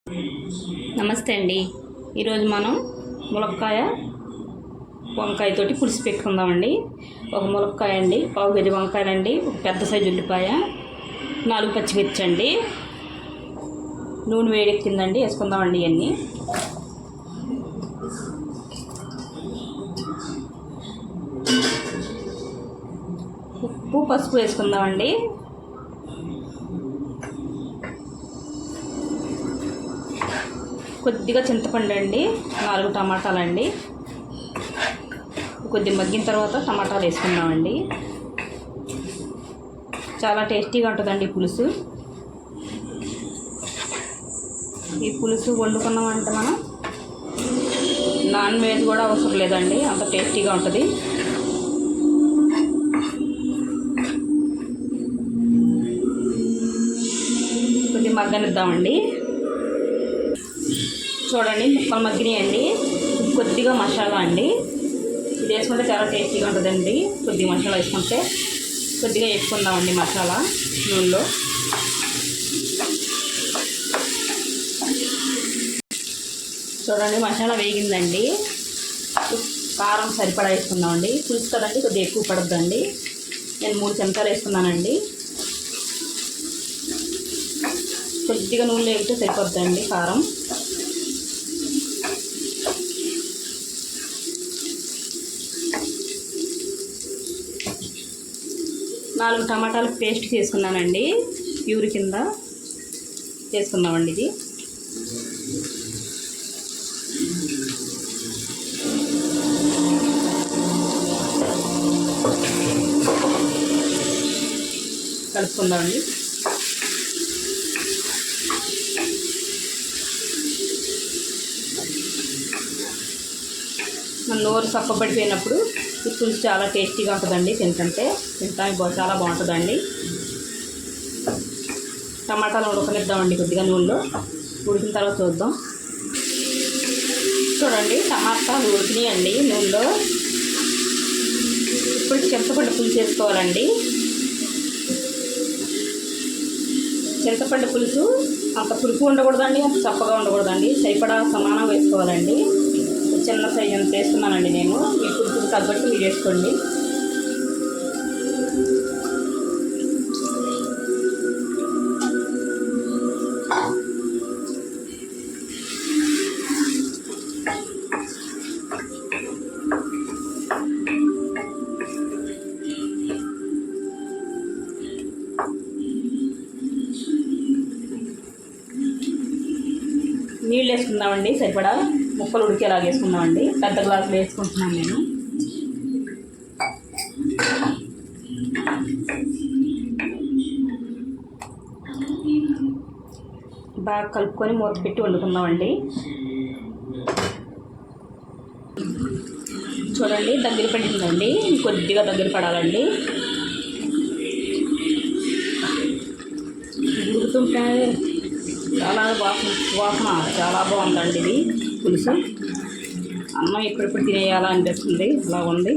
నమస్తే అండి. ఈరోజు మనం ములక్కాయ వంకాయతోటి పులుసు పెట్టుకుందామండి. ఒక ములక్కాయ అండి, పావు కేజీ వంకాయలండి, ఒక పెద్ద సైజు ఉల్లిపాయ, 4 పచ్చిమిర్చి అండి, నూనె వేడెక్కిందండి, వేసుకుందామండి. ఇవన్నీ ఉప్పు పసుపు వేసుకుందామండి. కొద్దిగా చింతపండు అండి, 4 టమాటాలండి. కొద్దిగా మగ్గిన తర్వాత టమాటాలు వేసుకుందామండి. చాలా టేస్టీగా ఉంటుందండి పులుసు. ఈ పులుసు వండుకున్నామంటే మనం నాన్ వెజ్ కూడా అవసరం లేదండి, అంత టేస్టీగా ఉంటుంది. కొద్దిగా మగ్గనిద్దామండి. చూడండి, ముక్కలు మగ్గినాయండి. కొద్దిగా మసాలా అండి, ఇది వేసుకుంటే చాలా టేస్టీగా ఉంటుందండి. కొద్దిగా మసాలా వేసుకుంటే కొద్దిగా వేసుకుందామండి మసాలా నూనెలో. చూడండి, మసాలా వేగిందండి. కారం సరిపడా వేసుకుందామండి. పులుసు కదండి, కొద్దిగా ఎక్కువ పడుద్దండి. నేను 3 చెంచాలు వేసుకున్నానండి. కొద్దిగా నూనెలో వేగితే సరిపోద్దండి కారం. నాలుగు టమాటాలు పేస్ట్ చేసుకున్నానండి, ప్యూరి కింద చేసుకుందామండి. ఇది కలుపుకుందామండి. మన నోరు చప్పబడిపోయినప్పుడు ఈ పులుసు చాలా టేస్టీగా ఉంటుందండి. తింటానికి చాలా బాగుంటుందండి. టమాటాలు ఉడకనిద్దామండి కొద్దిగా నూనెలో. ఉడికిన తర్వాత చూద్దాం. చూడండి, టమాటాలు ఉడికినాయండి నూనెలో. ఇప్పుడు చింతపండు పులుసు వేసుకోవాలండి. చింతపండు పులుసు అంత పులుపు ఉండకూడదండి, అంత చప్పగా ఉండకూడదండి, సరిపడా సమానంగా వేసుకోవాలండి. చిన్న సైజు అంత వేస్తున్నానండి నేను. మీ పులుసుకు తగ్గట్టు మీరు వేసుకోండి. నీళ్ళు వేసుకుందామండి, సరిపడా ముక్కలు ఉడికేలాగా వేసుకుందామండి. పెద్ద గ్లాసులు వేసుకుంటున్నాను నేను. బాగా కలుపుకొని మూత పెట్టి వండుకుందామండి. చూడండి, దగ్గర పడిందండి, కొద్దిగా దగ్గర పడాలండి. ఉడుకుతుంటే చాలా వాసన చాలా బాగుందండి. ఇది పులుసు అన్నం ఎప్పుడెప్పుడు తినేయాలా అనిపిస్తుంది, అలా ఉంది.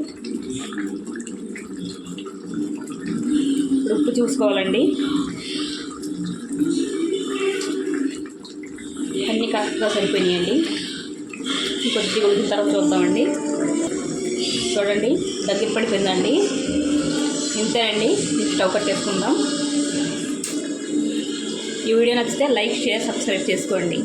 ఉప్పు చూసుకోవాలండి, అన్నీ కరెక్ట్గా సరిపోయినాయండి. కొద్దిగా ఉడికిన తర్వాత చూద్దామండి. చూడండి, దగ్గర పడిపోయిందండి. ఇంతేనండి, స్టవ్ కట్టేసుకుందాం. ఈ వీడియో నచ్చితే లైక్, షేర్, సబ్స్క్రైబ్ చేసుకోండి.